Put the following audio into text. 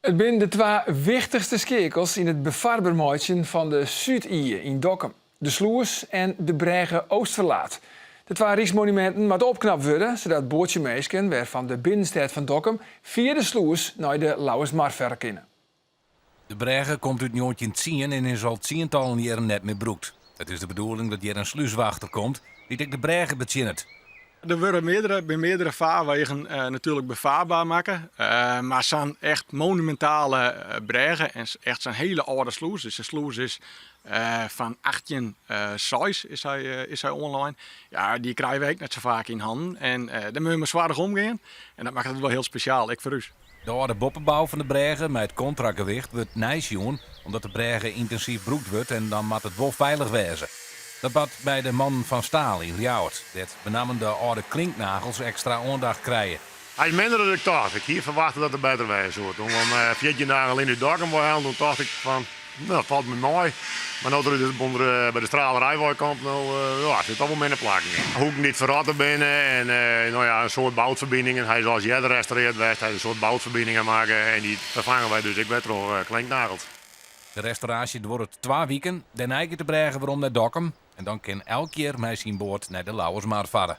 Het zijn de twee wichtigste skekels in het bevaarbaarmaatje van de Zuid-Ije in Dokkum. De Sloers en de Brege Oostverlaat. De twee Rijksmonumenten moeten opknapt worden, zodat bootjemeesken weer van de binnenstad van Dokkum via de Sloers naar de Lauwersmarkt kunnen. De Brege komt uit 1910 en is al tientallen jaren net meer broekt. Het is de bedoeling dat hier een sluiswachter komt die de Brege betjint. Er worden meerdere vaarwegen natuurlijk bevaarbaar maken. Maar zijn echt monumentale bregen en echt zijn hele oude sloes. Dus de sloes is van 1806 is hij online. Ja, die krijgen we ook net zo vaak in handen. En daar moeten we zwaardig omgaan. En dat maakt het wel heel speciaal, ik voor u. De oude boppenbouw van de Brege met het contragewicht wordt nijsjoen, omdat de Brege intensief broekt wordt en dan moet het wel veilig wezen. Dat bad bij de man van Staal in Ljouwert. Dat benamen de oude klinknagels extra aandacht krijgen. Hij is minder dan ik dacht. Ik hier verwachtte dat het beter wezen wordt. Om 14 dagen alleen in de daken te halen, toen dacht ik van, nou, dat valt me mooi. Maar nu er bij de stralerij komt, ja, zit toch wel minder plakken in. Hoe ik niet verratten binnen en nou ja, een soort boutverbindingen. Hij is als jij de restaureert werd, hij een soort boutverbindingen maken en die vervangen wij dus. Ik werd er al klinknageld. De restauratie duurt 2 weken. Daarna gaat de Brege waarom naar Dokkum. En dan kan elk keer mij zien boord naar de Lauwersmarkt varen.